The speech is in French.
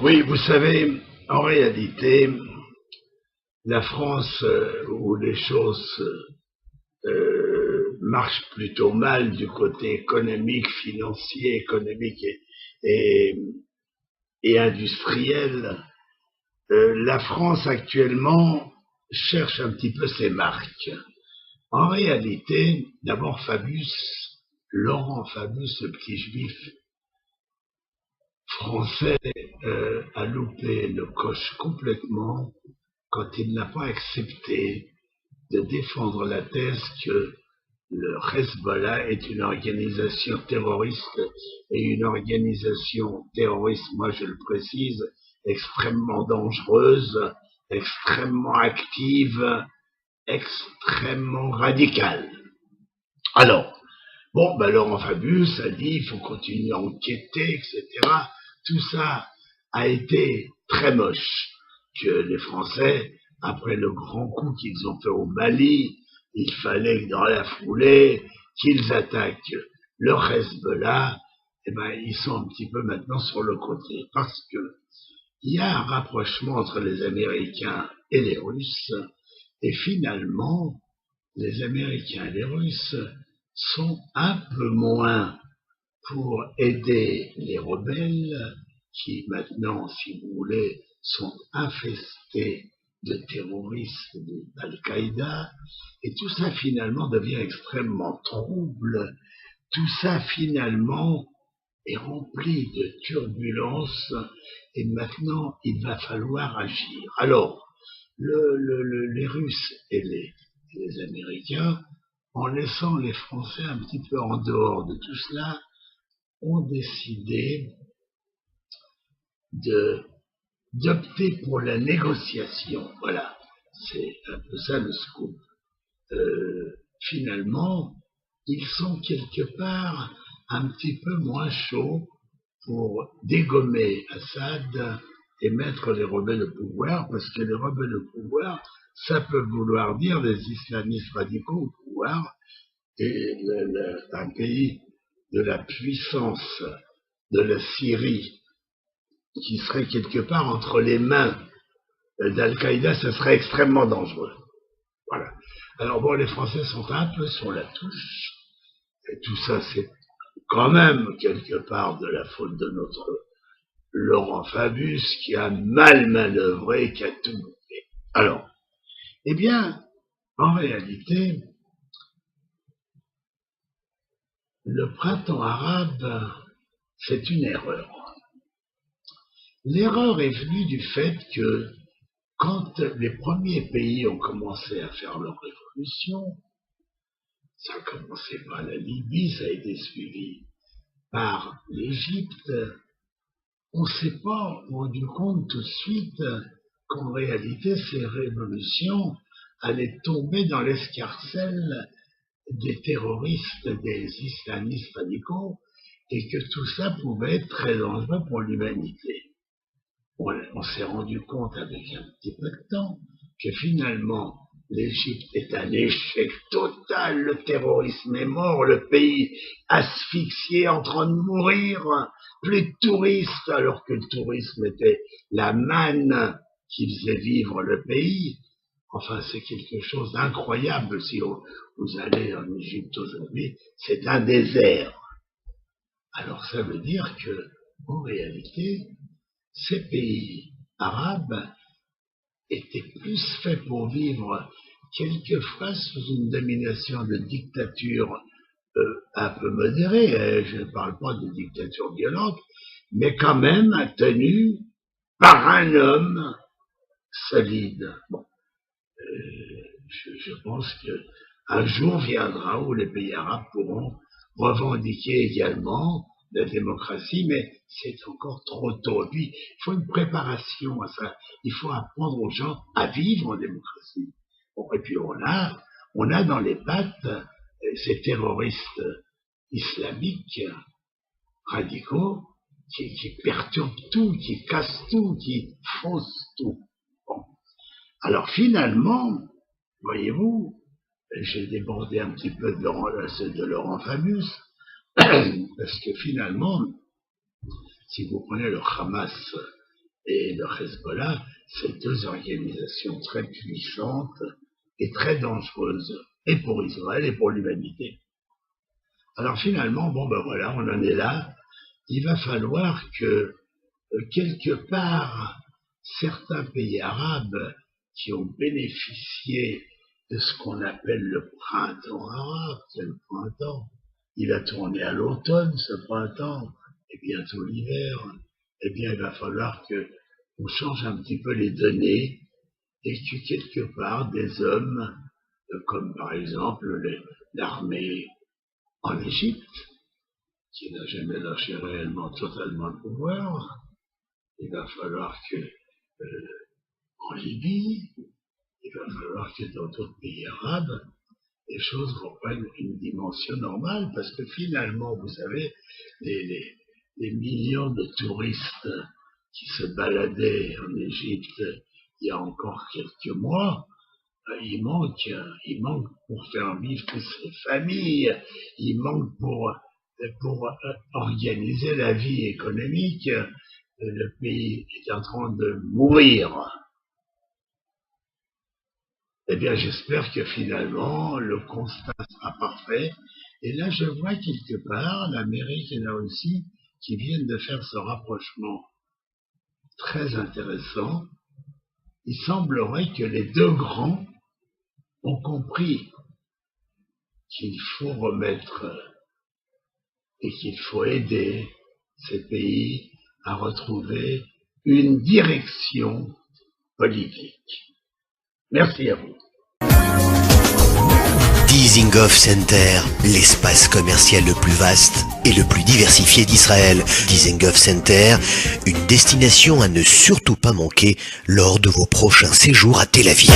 Oui, vous savez, en réalité, la France, où les choses marchent plutôt mal du côté économique, financier, économique et, et industriel, la France actuellement cherche un petit peu ses marques. En réalité, d'abord Fabius, Laurent Fabius, le petit juif français, a loupé le coche complètement quand il n'a pas accepté de défendre la thèse que le Hezbollah est une organisation terroriste et une organisation terroriste, moi je le précise, extrêmement dangereuse, extrêmement active, extrêmement radicale. Alors, bon, Laurent Fabius a dit il faut continuer à enquêter, etc. Tout ça a été très moche, que les Français, après le grand coup qu'ils ont fait au Mali, il fallait que dans la foulée, qu'ils attaquent le Hezbollah, ils sont un petit peu maintenant sur le côté, parce que il y a un rapprochement entre les Américains et les Russes, et finalement, les Américains et les Russes sont un peu moins pour aider les rebelles qui maintenant, si vous voulez, sont infestés de terroristes d'Al-Qaïda, et tout ça finalement devient extrêmement trouble, tout ça finalement est rempli de turbulences, et maintenant il va falloir agir. Alors, les Russes et les Américains, en laissant les Français un petit peu en dehors de tout cela, ont décidé d'opter pour la négociation. Voilà, c'est un peu ça le scoop. Finalement, ils sont quelque part un petit peu moins chauds pour dégommer Assad et mettre les rebelles au pouvoir, parce que les rebelles au pouvoir, ça peut vouloir dire des islamistes radicaux au pouvoir, et un pays de la puissance de la Syrie qui serait quelque part entre les mains d'Al-Qaïda, ce serait extrêmement dangereux. Voilà. Alors bon, les Français sont un peu sur la touche, et tout ça, c'est quand même quelque part de la faute de notre Laurent Fabius qui a mal manœuvré, qui a tout bouffé. Alors, eh bien, en réalité, le printemps arabe, c'est une erreur. L'erreur est venue du fait que quand les premiers pays ont commencé à faire leur révolution, ça a commencé par la Libye, ça a été suivi par l'Égypte, on ne s'est pas rendu compte tout de suite qu'en réalité ces révolutions allaient tomber dans l'escarcelle des terroristes, des islamistes radicaux, et que tout ça pouvait être très dangereux pour l'humanité. On s'est rendu compte avec un petit peu de temps que finalement l'Égypte est un échec total, le terrorisme est mort, le pays asphyxié en train de mourir, plus de touristes, alors que le tourisme était la manne qui faisait vivre le pays. Enfin, c'est quelque chose d'incroyable. Si vous allez en Égypte aujourd'hui, c'est un désert. Alors ça veut dire que, en réalité, ces pays arabes étaient plus faits pour vivre quelquefois sous une domination de dictature un peu modérée, je ne parle pas de dictature violente, mais quand même tenue par un homme solide. Bon, je pense qu'un jour viendra où les pays arabes pourront revendiquer également la démocratie, mais c'est encore trop tôt. Et puis, il faut une préparation à ça. Il faut apprendre aux gens à vivre en démocratie. Bon, et puis on a dans les pattes ces terroristes islamiques radicaux qui perturbent tout, qui cassent tout, qui faussent tout. Bon. Alors finalement, voyez-vous, j'ai débordé un petit peu de Laurent Fabius, parce que finalement, si vous prenez le Hamas et le Hezbollah, c'est deux organisations très puissantes et très dangereuses, et pour Israël et pour l'humanité. Alors finalement, bon ben voilà, on en est là. Il va falloir que, quelque part, certains pays arabes qui ont bénéficié de ce qu'on appelle le printemps arabe, c'est le printemps. Il a tourné à l'automne, ce printemps, et bientôt l'hiver. Eh bien, il va falloir que on change un petit peu les données et que quelque part des hommes, comme par exemple l'armée en Égypte, qui n'a jamais lâché réellement totalement le pouvoir, il va falloir que en Libye, il va falloir que dans d'autres pays arabes, les choses reprennent une dimension normale, parce que finalement, vous savez, les millions de touristes qui se baladaient en Égypte il y a encore quelques mois, il manque pour faire vivre toutes ces familles, il manque pour organiser la vie économique. Le pays est en train de mourir. Eh bien, j'espère que finalement, le constat sera parfait. Et là, je vois quelque part l'Amérique et la Russie qui viennent de faire ce rapprochement très intéressant. Il semblerait que les deux grands ont compris qu'il faut remettre et qu'il faut aider ces pays à retrouver une direction politique. Merci à vous. Dizengoff Center, l'espace commercial le plus vaste et le plus diversifié d'Israël. Dizengoff Center, une destination à ne surtout pas manquer lors de vos prochains séjours à Tel Aviv.